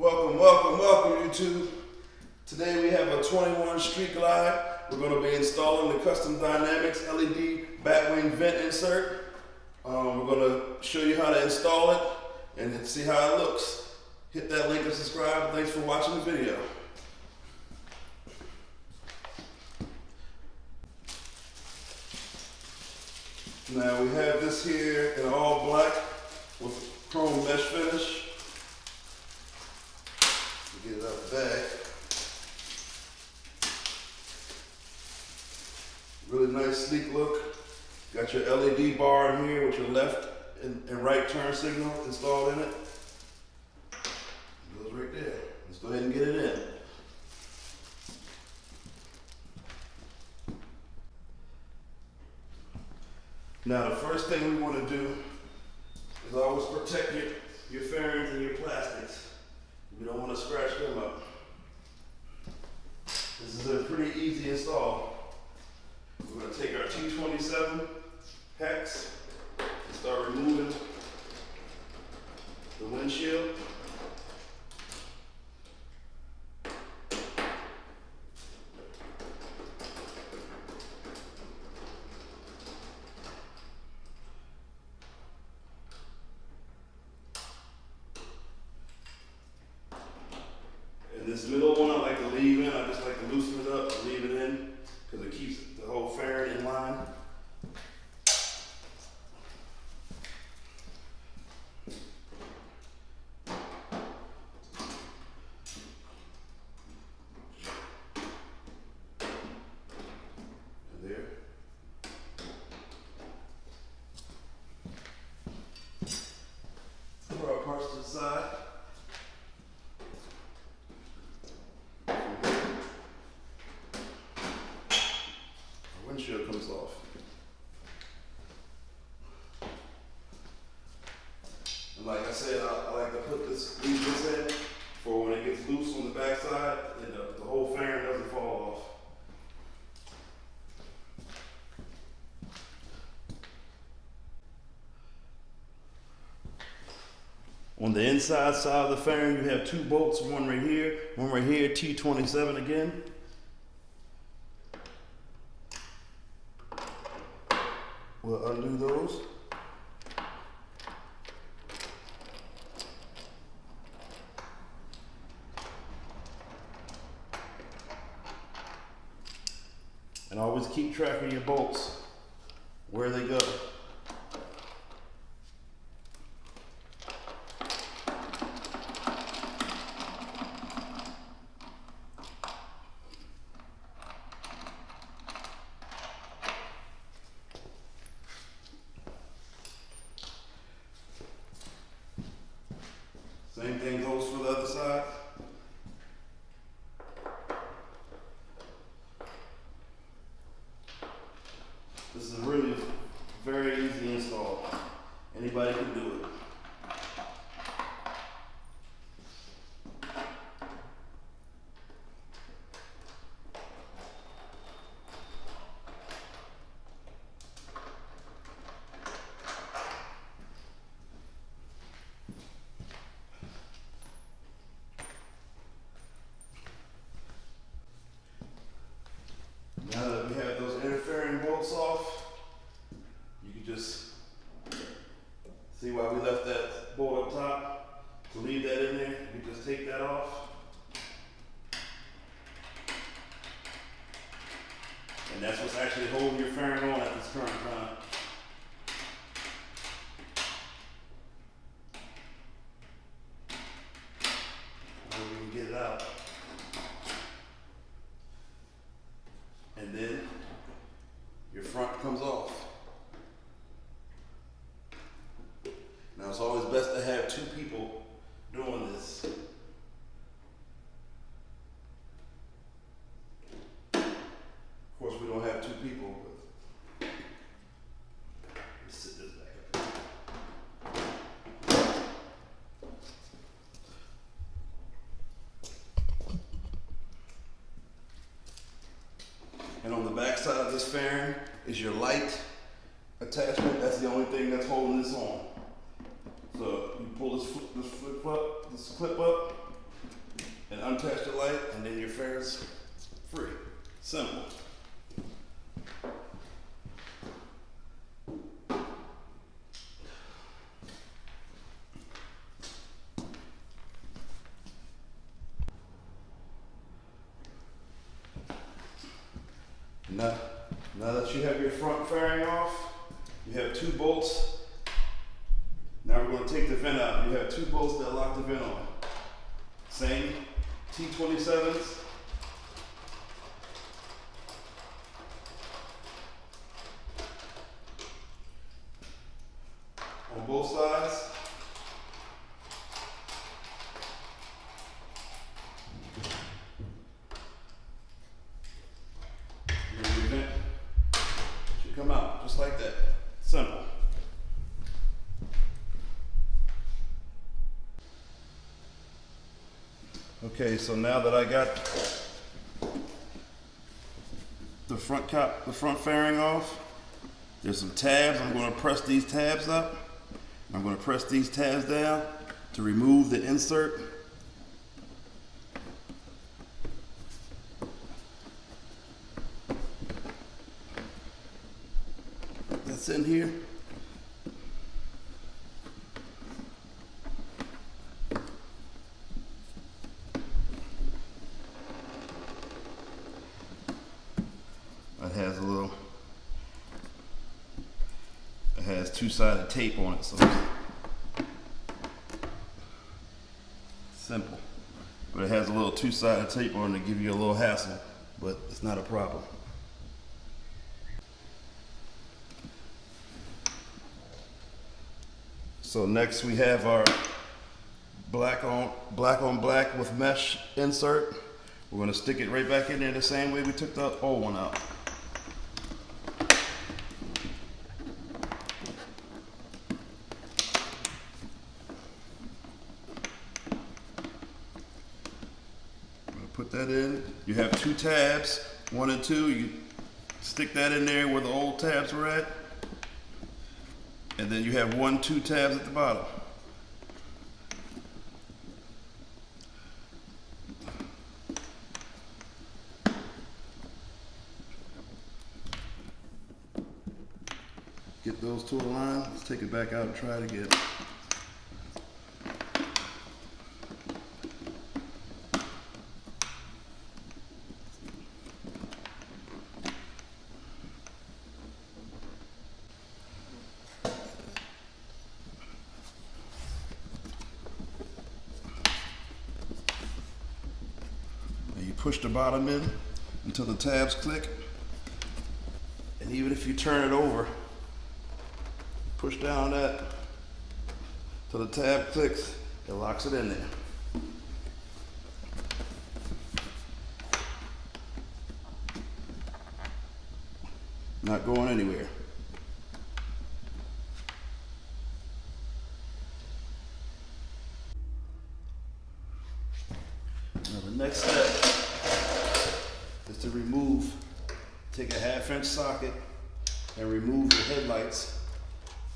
Welcome YouTube. Today we have a 21 Street Glide. We're going to be installing the Custom Dynamics LED batwing vent insert. We're going to show you how to install it and see how it looks. Hit that link and subscribe. Thanks for watching the video. Now we have this here in all black with chrome mesh finish. Get it out the bag. Really nice, sleek look. Got your LED bar in here with your left and right turn signal installed in it. It goes right there. Let's go ahead and get it in. Now the first thing we want to do is always protect your fairings and your plastics. You don't want to scratch them up. This is a pretty easy install. We're going to take our T27 hex and start removing the windshield. This middle one I like to leave in. I just like to loosen it up and leave it in because it keeps the whole fairing in line. And there. Put our parts to the side. Windshield comes off. And like I said, I like to leave this in for when it gets loose on the back side and the whole fairing doesn't fall off. On the inside side of the fairing, you have two bolts, one right here, T27 again. We'll undo those. And always keep track of your bolts, where they go. Same thing goes for the other side. This is really very easy install. Anybody can do it. Now that we have those interfering bolts off, you can just see why we left that bolt up top. To leave that in there, you can just take that off. And that's what's actually holding your fairing on at this current time. Now we can get it out. And then your front comes off. Now it's always best to have two people doing this. Of course we don't have two people, but let's sit this back up. And on the back side of this fairing is your light attachment. That's the only thing that's holding this on. So you pull this clip up, untouch the light, and then your fair's free. Simple. Now that you have your front fairing off, you have 2 bolts. Now we're going to take the vent out. You have 2 bolts that lock the vent on. Same T27s. On both sides. And then your vent should come out just like that. Simple. Okay, so now that I got the front fairing off, there's some tabs. I'm going to press these tabs up. I'm going to press these tabs down to remove the insert. That's in here. It has 2-sided tape on it, so it's simple. But it has a little 2-sided tape on it to give you a little hassle, but it's not a problem. So next we have our black on black with mesh insert. We're going to stick it right back in there the same way we took the old one out. Put that in. You have 2 tabs, 1 and 2. You stick that in there where the old tabs were at. And then you have 1, 2 tabs at the bottom. Get those 2 aligned. Let's take it back out and try it again. Push the bottom in until the tabs click, and even if you turn it over, push down that till the tab clicks, it locks it in there. Not going anywhere. Now the next step is to take a 1/2-inch socket and remove your headlights,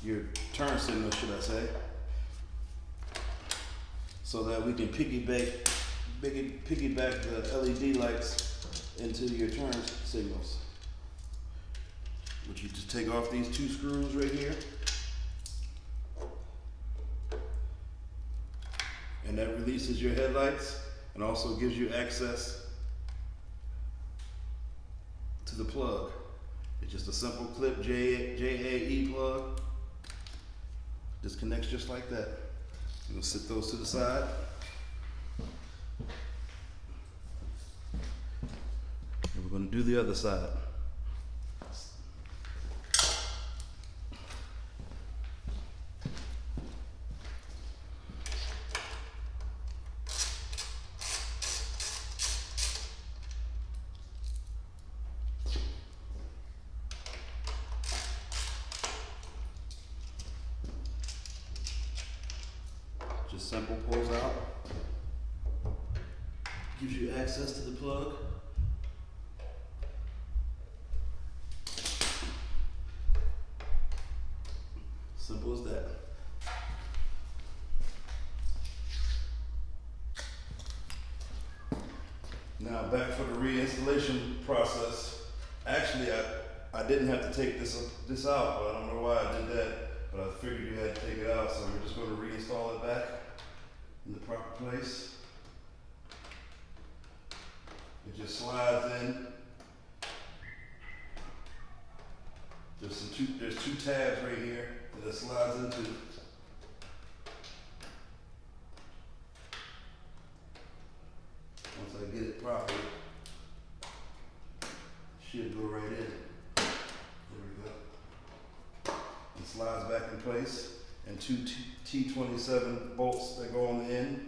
your turn signal should I say, so that we can piggyback the LED lights into your turn signals. Which you just take off these 2 screws right here, and that releases your headlights and also gives you access to the plug. It's just a simple clip JAE plug. Disconnects just like that. I'm gonna sit those to the side. And we're gonna do the other side. Just simple, pulls out, gives you access to the plug. Simple as that. Now back for the reinstallation process. Actually, I didn't have to take this out, but I don't know why I did that. But I figured you had to take it out, so we're just going to reinstall it back in the proper place. It just slides in. There's two tabs right here that it slides into. Once I get it properly, it should go right in. There we go. It slides back in place, and two T27 bolts that go on the end.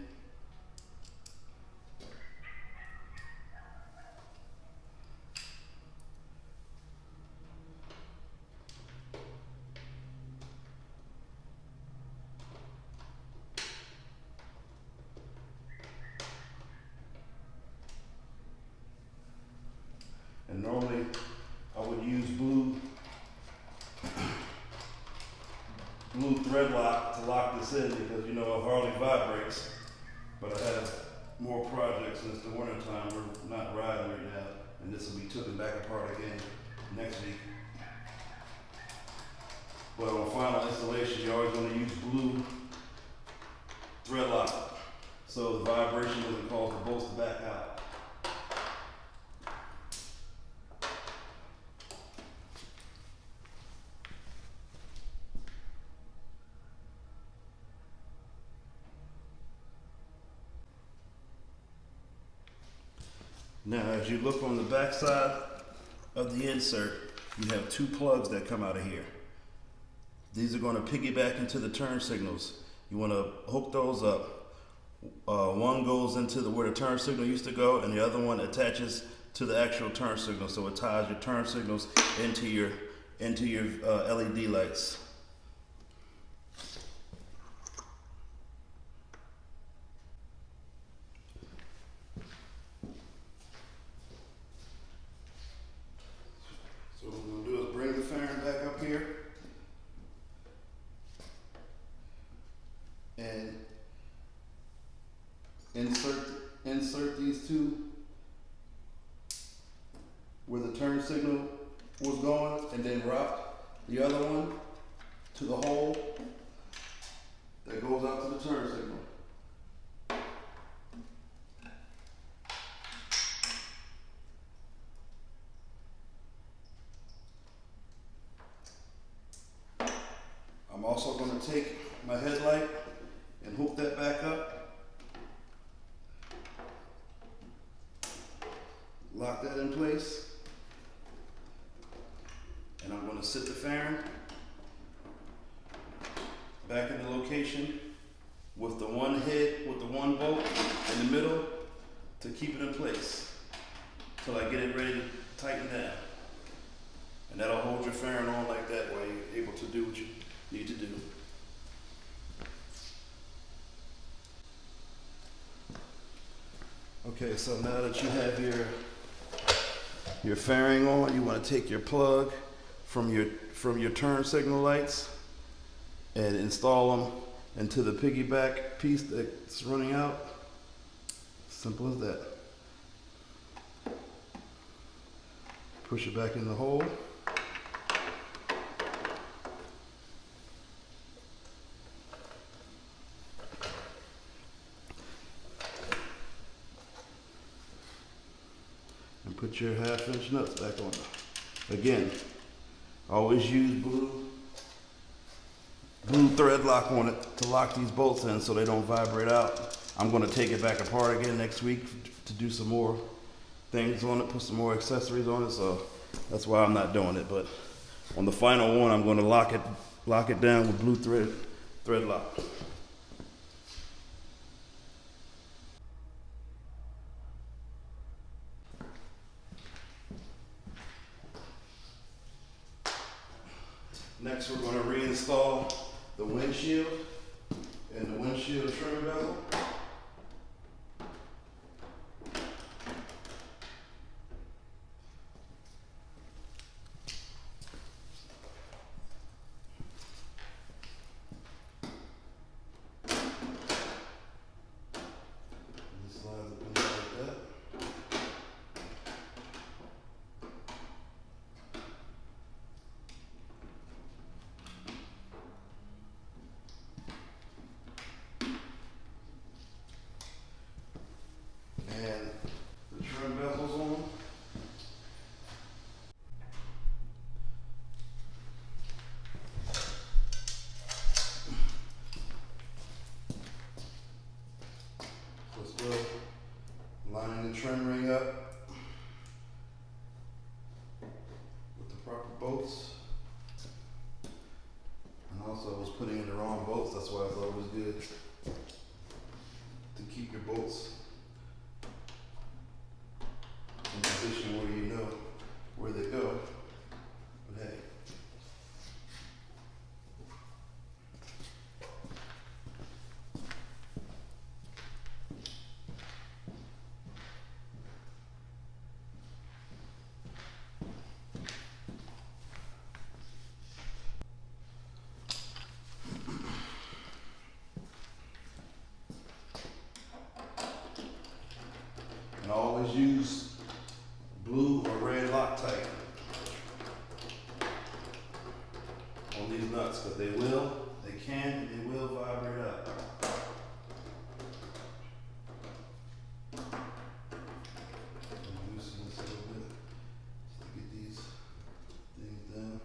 And normally I would use blue thread lock to lock this in because you know it hardly vibrates. But I have more projects and it's the winter time. We're not riding right now, and this will be taken back apart again next week. But on final installation, you always want to use blue thread lock so the vibration doesn't cause the bolts to back out. Now, as you look on the back side of the insert, you have two plugs that come out of here. These are going to piggyback into the turn signals. You want to hook those up. One goes into where the turn signal used to go, and the other one attaches to the actual turn signal. So it ties your turn signals into your LED lights. So what we're going to do is bring the fairing back up here and insert these two where the turn signal was going, and then route the other one to the hole that goes out to the turn signal. I'm also going to take my headlight and hook that back up, lock that in place, and I'm going to sit the fairing back in the location with the one head, with the one bolt in the middle to keep it in place till I get it ready to tighten down. And that'll hold your fairing on like that while you're able to do what you need to do. Okay, so now that you have your fairing on, you want to take your plug from your turn signal lights and install them into the piggyback piece that's running out. Simple as that. Push it back in the hole. And put your 1/2-inch nuts back on. Again, always use blue thread lock on it to lock these bolts in so they don't vibrate out. I'm going to take it back apart again next week to do some more things on it, put some more accessories on it, so that's why I'm not doing it. But on the final one, I'm going to lock it down with blue thread lock. Next, we're going to reinstall the windshield and the windshield trim bezel. This slides up in there like that. the trim ring up with the proper bolts. And also I was putting in the wrong bolts, that's why I thought it was good to keep your bolts in position where you know where they go. But hey. And always use blue or red Loctite on these nuts, because they will vibrate up. Loosen this a little bit to get these things down.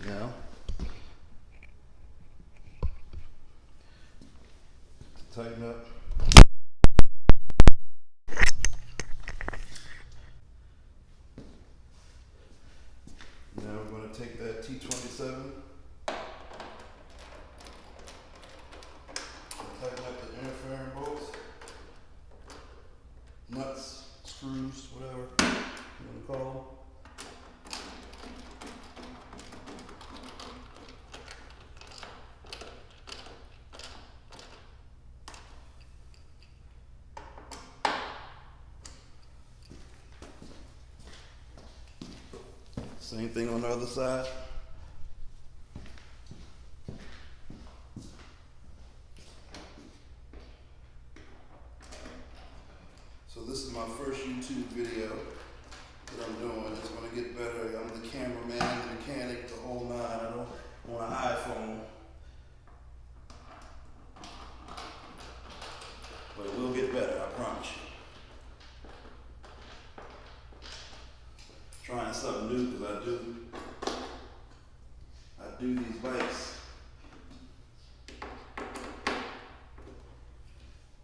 Now, to tighten up, now we're going to take that T27 and tighten up the interfering bolts, nuts, screws, whatever you want to call them. Same thing on the other side. So this is my first YouTube video that I'm doing. It's going to get better. I'm the cameraman, the mechanic, the whole nine. I don't want an iPhone. But it will get better, I promise you. Trying something new, because I do these bikes,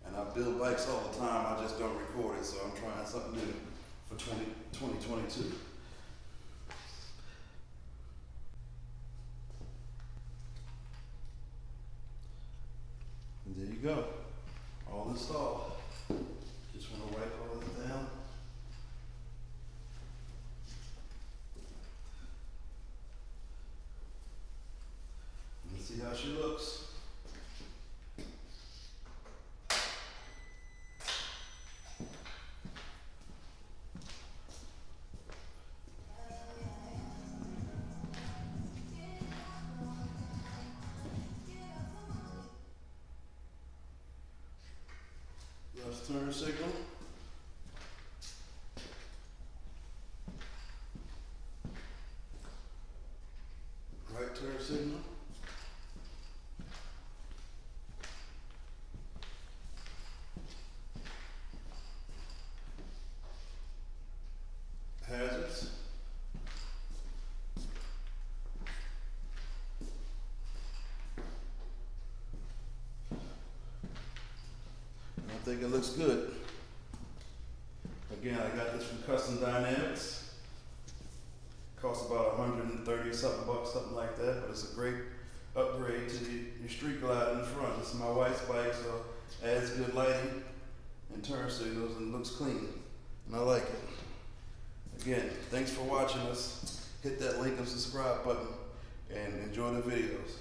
and I build bikes all the time. I just don't record it, so I'm trying something new for 2022. And there you go, all installed. Just want to wipe all this down. See how she looks. Left turn signal. Right turn signal. Hazards. I think it looks good. Again, I got this from Custom Dynamics. Costs about 130 something bucks, something like that, but it's a great upgrade to your street glide in the front. This is my wife's bike, so it adds good lighting and turn signals and looks clean, and I like it. Again, thanks for watching us. Hit that like and subscribe button and enjoy the videos.